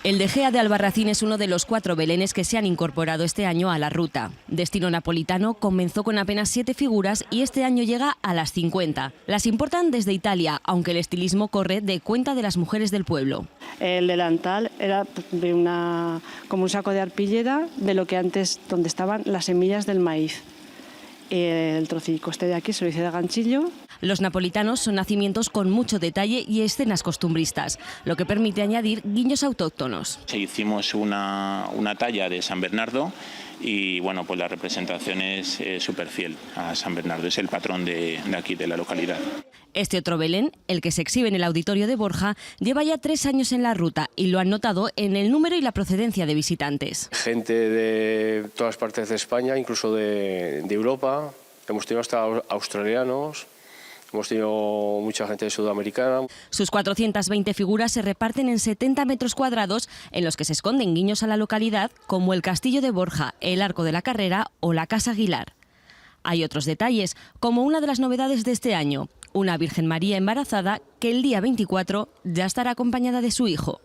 El de Gea de Albarracín es uno de los 4 belenes que se han incorporado este año a la ruta. Destino napolitano comenzó con apenas 7 figuras y este año llega a las 50. Las importan desde Italia, aunque el estilismo corre de cuenta de las mujeres del pueblo. El delantal era como un saco de arpillera de lo que antes, donde estaban las semillas del maíz. El trocico este de aquí se lo hice de ganchillo. Los napolitanos son nacimientos con mucho detalle y escenas costumbristas, lo que permite añadir guiños autóctonos. Hicimos una talla de San Bernardo y bueno, pues la representación es súper fiel a San Bernardo, es el patrón de aquí, de la localidad. Este otro Belén, el que se exhibe en el auditorio de Borja, lleva ya 3 años en la ruta y lo han notado en el número y la procedencia de visitantes. Gente de todas partes de España, incluso de Europa, hemos tenido hasta australianos. Hemos tenido mucha gente sudamericana. Sus 420 figuras se reparten en 70 metros cuadrados en los que se esconden guiños a la localidad como el Castillo de Borja, el Arco de la Carrera o la Casa Aguilar. Hay otros detalles, como una de las novedades de este año, una Virgen María embarazada que el día 24 ya estará acompañada de su hijo.